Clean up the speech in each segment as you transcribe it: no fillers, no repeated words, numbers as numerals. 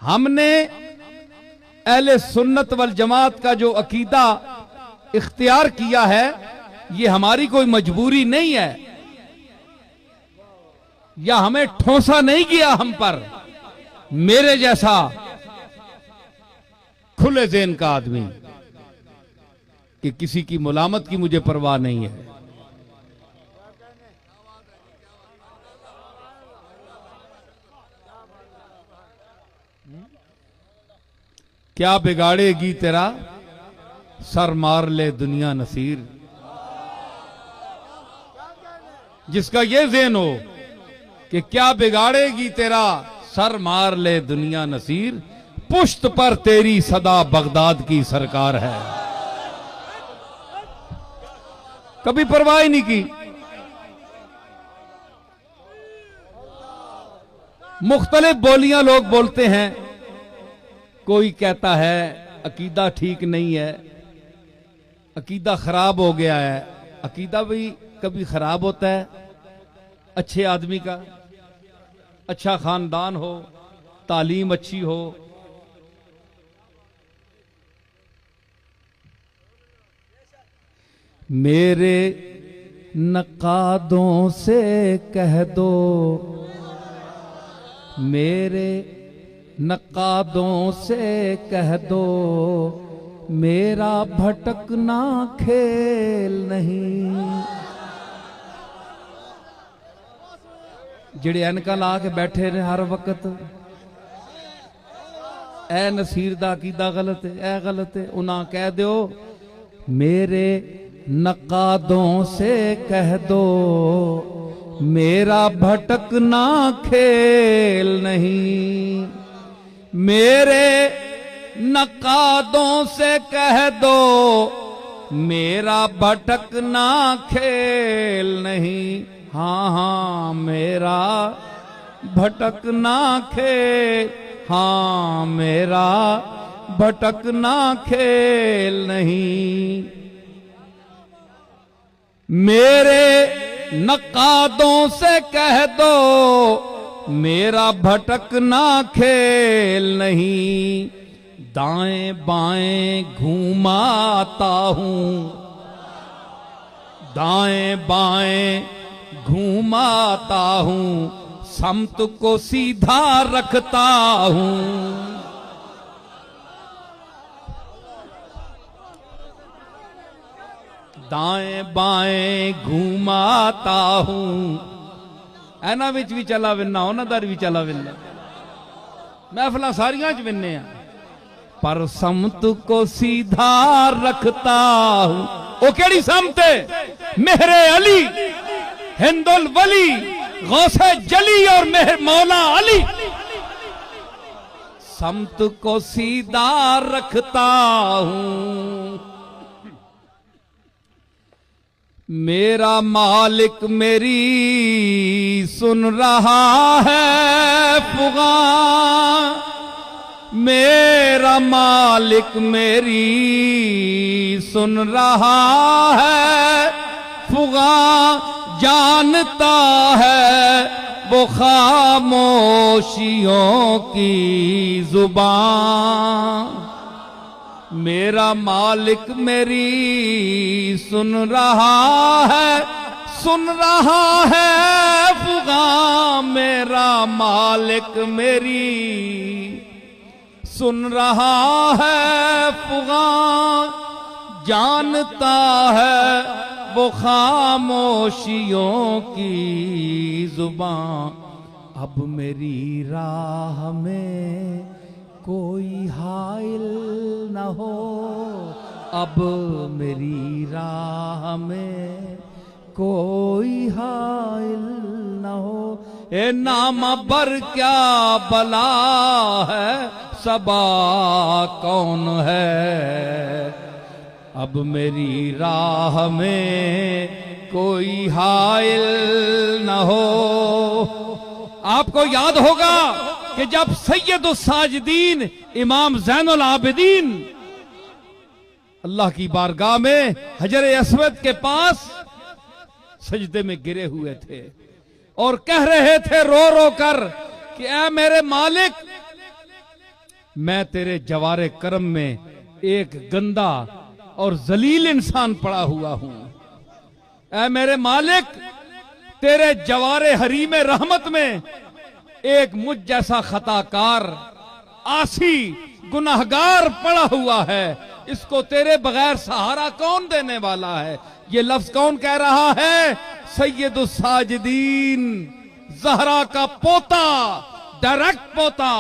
हमने अहले सुन्नत वल जमात का जो अकीदा इख्तियार किया है, ये हमारी कोई मजबूरी नहीं है या हमें ठोसा नहीं किया हम पर। मेरे जैसा खुले ज़हन का आदमी कि किसी की मुलामत की मुझे परवाह नहीं है। क्या बिगाड़ेगी तेरा सर मार ले दुनिया नसीर। जिसका ये ज़हन हो कि क्या बिगाड़ेगी तेरा सर मार ले दुनिया नसीर, पुश्त पर तेरी सदा बगदाद की सरकार है। कभी परवाह ही नहीं की। मुख्तलिफ बोलियां लोग बोलते हैं। कोई कहता है अकीदा ठीक नहीं है, अकीदा खराब हो गया है। अकीदा भी कभी खराब होता है? अच्छे आदमी का, अच्छा खानदान हो, तालीम अच्छी हो, मेरे नकादों से कह दो, मेरे नकादों से कह दो, मेरा भटकना खेल नहीं। जिहड़े ऐनकां ला के बैठे ने हर वक्त ए नसीर दा अकीदा गलत है, ए गलत है, उन्हां कह दो मेरे नकादों से कह दो, मेरा भटकना खेल नहीं। मेरे नकादों से कह दो, मेरा भटकना खेल नहीं। हाँ हाँ मेरा भटकना खेल, हाँ मेरा भटकना खेल नहीं। मेरे नकादों से कह दो, मेरा भटकना खेल नहीं। दाएं बाएं घूमाता हूं, दाएं बाएं घूमाता हूं, समत को सीधा रखता हूं। दाएं बाएं घूमाता हूं। एना विच भी चला विन्ना, उन्हां दा भी चला विन्ना, महफिलां सारियां च विन्ने आ, पर समत को सीधा रखता हूं। ओ केड़ी समत है? मेहरे अली, हिंदुल वली, गौसे जली और मेहर मौला अली। समत को सीधा रखता हूं। मेरा मालिक मेरी सुन रहा है पुकार, मेरा मालिक मेरी सुन रहा है पुकार, जानता है वो खामोशियों की जुबान। मेरा मालिक मेरी सुन रहा है, सुन रहा है पुकार। मेरा मालिक मेरी सुन रहा है पुकार, जानता है वो खामोशियों की जुबान। अब मेरी राह में कोई हाइल न हो, अब मेरी राह में कोई हाइल न हो। ए नामा बर क्या बला है, सबा कौन है। अब मेरी राह में कोई हाइल न हो। आपको याद होगा कि जब सैयदुस साजिदीन इमाम ज़ैनुल आबिदीन अल्लाह की बारगाह में हजर अस्वद के पास सजदे में गिरे हुए थे और कह रहे थे रो रो कर कि ऐ मेरे मालिक, मैं तेरे जवारे करम में एक गंदा और जलील इंसान पड़ा हुआ हूं। ऐ मेरे मालिक, तेरे जवारे हरीम रहमत में एक मुझ जैसा खताकार, आसी, गुनाहगार पड़ा हुआ है। इसको तेरे बगैर सहारा कौन देने वाला है? ये लफ्ज कौन कह रहा है? सैयदुस साजिदीन, ज़हरा का पोता, डायरेक्ट पोता।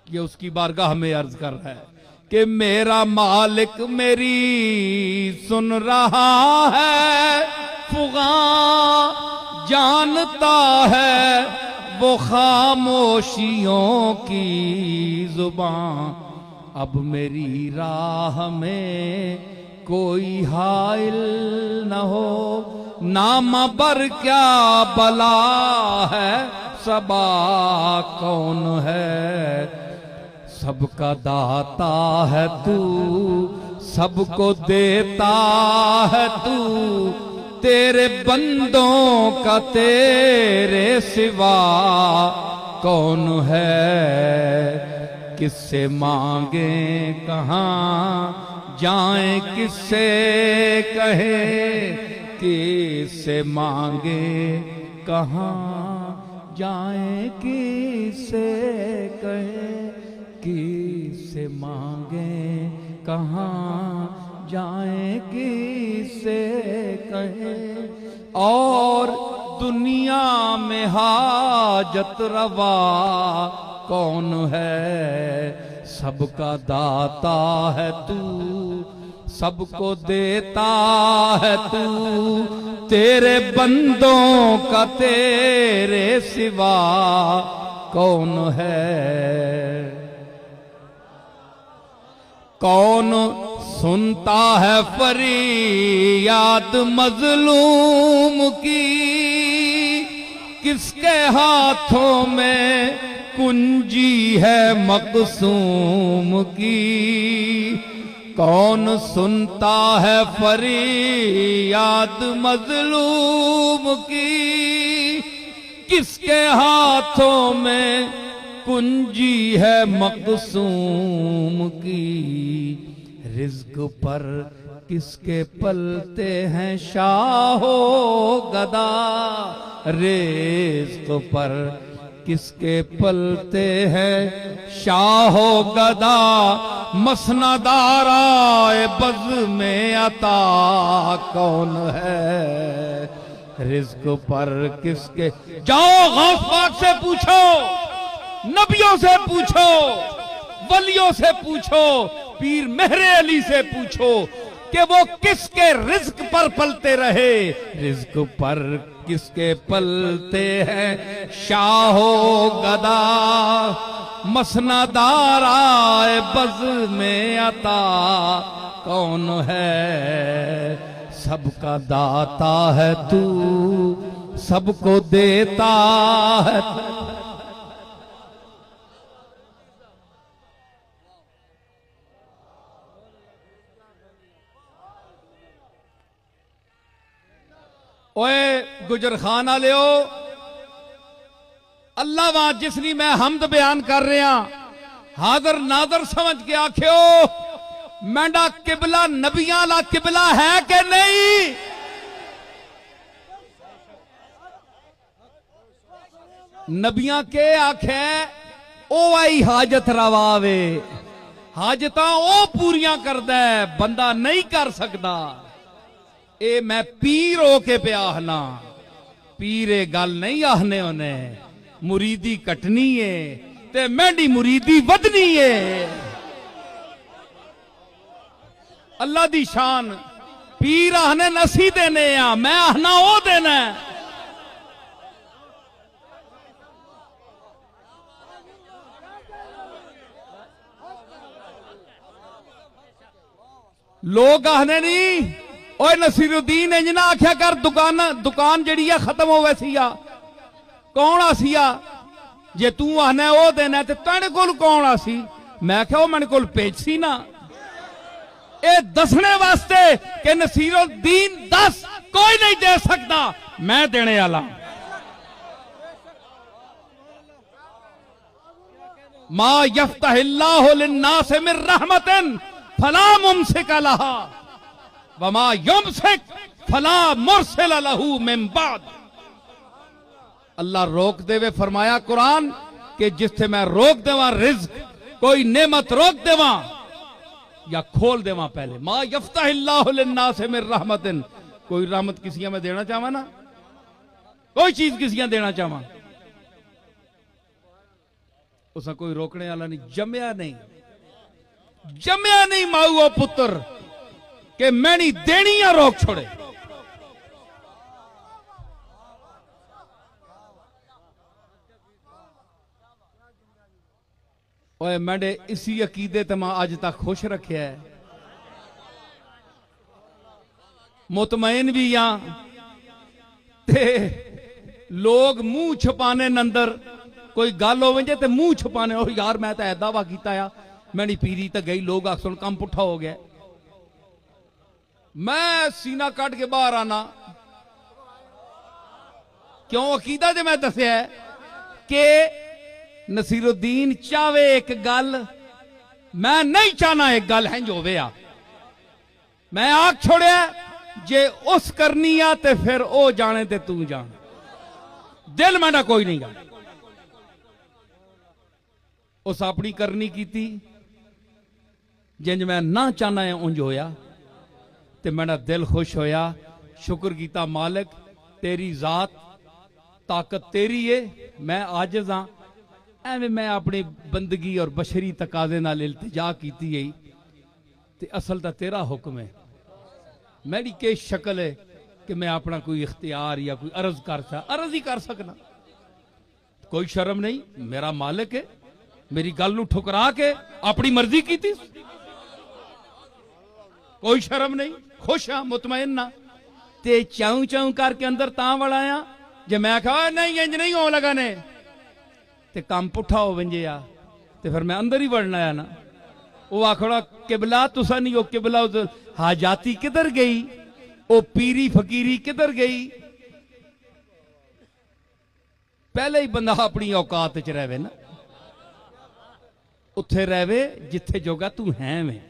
ये उसकी बारगाह में अर्ज कर रहा है कि मेरा मालिक मेरी सुन रहा है, फुगा जानता है वो खामोशियों की जुबान। अब मेरी राह में कोई हाइल न हो, नाम बर क्या बला है, सबा कौन है। सबका दाता है तू, सबको देता है तू, तेरे बंदों का तेरे सिवा कौन है। किससे मांगे कहाँ जाएं, किससे कहे, किससे मांगे कहाँ जाएं, किससे कहे, किससे मांगे कहाँ जाएं, किससे कहे। और दुनिया में हाजत रवा कौन है। सबका दाता है तू, सबको देता है तू, तेरे बंदों का तेरे सिवा कौन है। कौन सुनता है फरियाद मजलूम की, किसके हाथों में कुंजी है मकसूम की। कौन सुनता है फरियाद मजलूम की, किसके हाथों में कुंजी है मकसूम की। रिज़्क़ पर किसके पलते हैं शाहो गदा, रिज़्क़ पर किसके पलते हैं शाहो गदा। मसनदाराए बज़ में अता कौन है। रिज़्क़ पर किसके, जाओ गौस पाक से पूछो, नबियों से पूछो, वलियों से पूछो, पीर मेहरे अली से पूछो कि वो किसके रिज़्क़ पर पलते रहे। रिज़्क़ पर किसके पलते हैं शाहो गदा। मसनदाराए बज़ में अता कौन है। सबका दाता है तू, सबको देता है। ओए गुजर खान आले हो, अल्लाह वहां जिसनी मैं हमद बयान कर रहा, हाजर नादर समझ के आख्यो मैंडा किबला नबियां ला किबला है कि नहीं। नबियां के आखे ओ आई हाजत रवावे, हाजत ओ पूरियां करदा है, बंदा नहीं कर सकता। ए मैं पीर हो के पे आहना, पीरे गल नहीं आहने उन्हें। मुरीदी कटनी है ते मैंडी मुरीदी वधनी है। अल्लाह दी शान, पीर आहने नसी देने आ, मैं आहना ओ देना। लोग आहने नहीं, ओए नसीरुद्दीन इंज ना आख्या कर दुकान जड़ी है खत्म हो वैसी आ। कौन आसी आ? जे तू आना ओ देना ते तेरे कोल कौन आसी? मैं क्या वो मेरे कोल पेजसी ना। ए दसने वास्ते कि नसीरुद्दीन 10 कोई नहीं दे सकता, मैं देने वाला। मा यफ्तहिल्लाहु लिन्नास मिर रहमतिन फला मुमसिक लहा व मा युमसिक फला मुरसिल लहू मिन बाद। अल्लाह रोक देवे फरमाया कुरान कि जिससे मैं रोक देवा रिज्क, कोई नेमत रोक देवा या खोल देवा पहले। मा यफ्तहिल्लाहु लिन्नास मिर रहमतिन, कोई रहमत किसी में देना चाहवा ना, कोई चीज किसी देना चाहवा, उसा कोई रोकने वाला नहीं। जमया नहीं माऊ और पुत्र के मैं नहीं देनी या रोक छोड़े। ओए मैंने इसी अकीदे ते मैं अज तक खुश रखे है, मुतमईन भी हां ते लोग मुंह छुपाने नंदर कोई गल हो जे ते मुंह छुपाने, ओ यार मैं तो ऐ दावा किया आ, मैं नहीं पीरी तो गई, लोग आखन काम पुठा हो गया। मैं सीना कट के बाहर आना क्यों? अकीदा जो मैं दसिया कि नसीरुद्दीन चावे एक गल, मैं नहीं चाहना एक गल है जो वे आ, मैं आख छोड़िया जे उस करनी आ ते फिर ओ जाने ते तू जान, दिल मेरा कोई नहीं गा। उस अपनी करनी की जिंज मैं ना चाहना है उंज होया ते मेरा दिल खुश होया। शुक्र किया मालिक तेरी जात ताकत तेरी है, मैं आजिज़ हाँ। एवं मैं अपनी बंदगी और बशरी तकाजे नाल इल्तिजा की गई ते असल तो तेरा हुक्म है। मेरी के शक्ल है कि मैं अपना कोई इख्तियार या कोई अर्ज अर्ज ही कर सकना, कोई शर्म नहीं। मेरा मालिक है, मेरी गल नूं ठुकरा के अपनी मर्जी की थी, कोई शर्म नहीं। खुश हाँ, मुतमईन ना ते चाऊ चाऊ करके अंदर तां वाला आ जे मैं कहा नहीं इंज नहीं हो लगा ने ते काम पुठा हो वंजे आ ते फिर मैं अंदर ही वड़ना है ना। वो आखड़ा किबला तुसा नहीं हो, किबला हाजाती किधर गई, वो पीरी फकीरी किधर गई। पहले ही बंदा अपनी औकात च रहे ना, उत्थे रहे जिथे जोगा तू है में,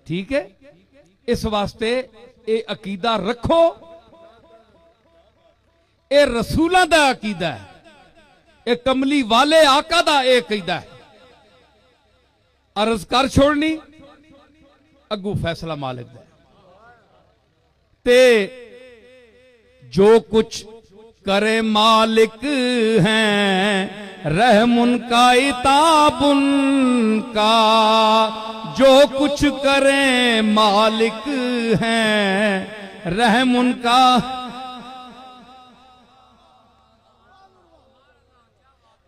ठीक है। इस वास्ते ये अकीदा रखो, ये रसूलों का अकीदा है, ये कमली वाले आका दा ये अकीदा है। अर्ज कर छोड़नी अगू फैसला मालिक दा। ते जो कुछ करे मालिक हैं रहम उनका इताब उनका, जो कुछ करे मालिक हैं रहम उनका।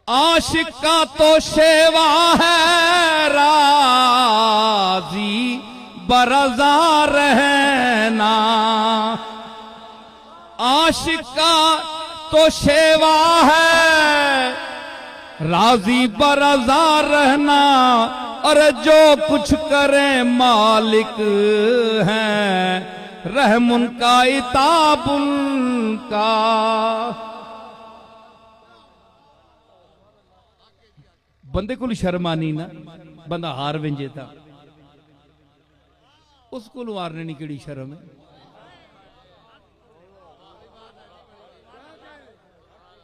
आशिक का तो शेवा है राजी बरजा रहना, आशिक का तो शेवा है राजी बरजा रहना। और जो कुछ करे मालिक हैं रहम उनका इताब उनका। बंदे को शर्म आनी ना, बंदा हार विंजे था उसको हारने नहीं केड़ी शर्म है।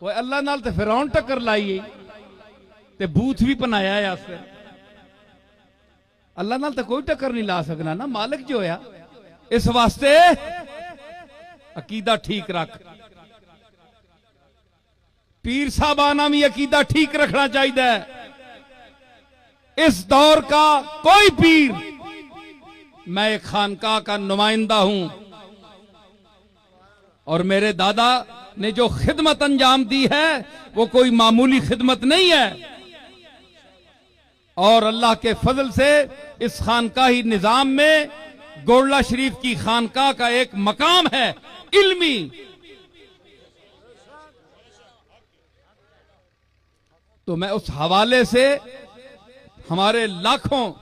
वो अल्लाह नाल ते फिरौन टक्कर लाई ते बूथ भी बनाया है आस्ते। अल्लाह नाल तो कोई टक्कर नहीं ला सकना ना, मालिक जो होया। इस वास्ते अकीदा ठीक रख, पीर साहबाना भी अकीदा ठीक रखना चाहिए। इस दौर का कोई पीर, मैं एक खानका का नुमाइंदा हूं और मेरे दादा ने जो खिदमत अंजाम दी है वो कोई मामूली खिदमत नहीं है। और अल्लाह के फजल से इस खानकाही निजाम में गोरला शरीफ की खानका का एक मकाम है इल्मी। तो मैं उस हवाले से हमारे लाखों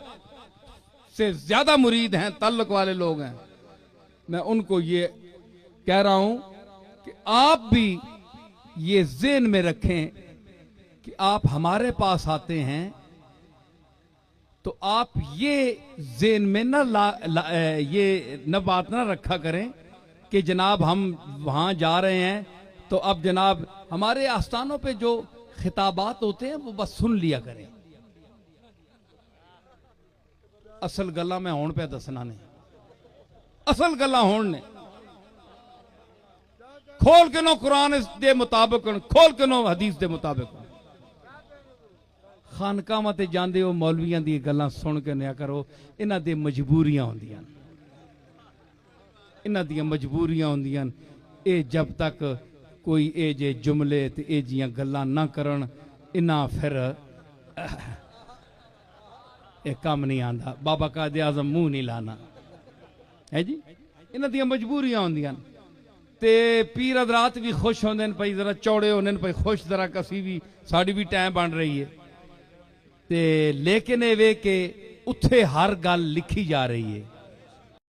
से ज्यादा मुरीद हैं, ताल्लुक वाले लोग हैं, मैं उनको ये कह रहा हूं कि आप भी ये ज़हन में रखें कि आप हमारे पास आते हैं तो आप ये ज़हन में ये न बात ना रखा करें कि जनाब हम वहां जा रहे हैं तो अब जनाब हमारे आस्थानों पे जो खिताबात होते हैं वो बस सुन लिया करें। असल गल्ला मैं हुण पे दसना ने, असल गल्ला हुण ने खोल के नो कुरान दे मुताबिक, खोल के नो हदीस दे मुताबिक। खानकावां ते जांदे हो मौलवियां दी गल्लां सुन के निया करो, इन्हां दी मजबूरियां होंदियां, इन्हां दी मजबूरियां होंदियां। ये जब तक कोई ए जे जुमले ते ए जियां गल्लां ना करन, इन्हां फिर ये काम नहीं आंदा। बाबा कायदे आज़म मुंह नहीं लाना है जी, इन्हां दी मजबूरियां होंदियां। ते पीर हज़रात भी खुश होंदे न, भाई जरा चौड़े होने भाई खुश, जरा कसी भी साड़ी भी टाइम बन रही है। ते लेकिन ये वे के उत्थे हर गल लिखी जा रही है।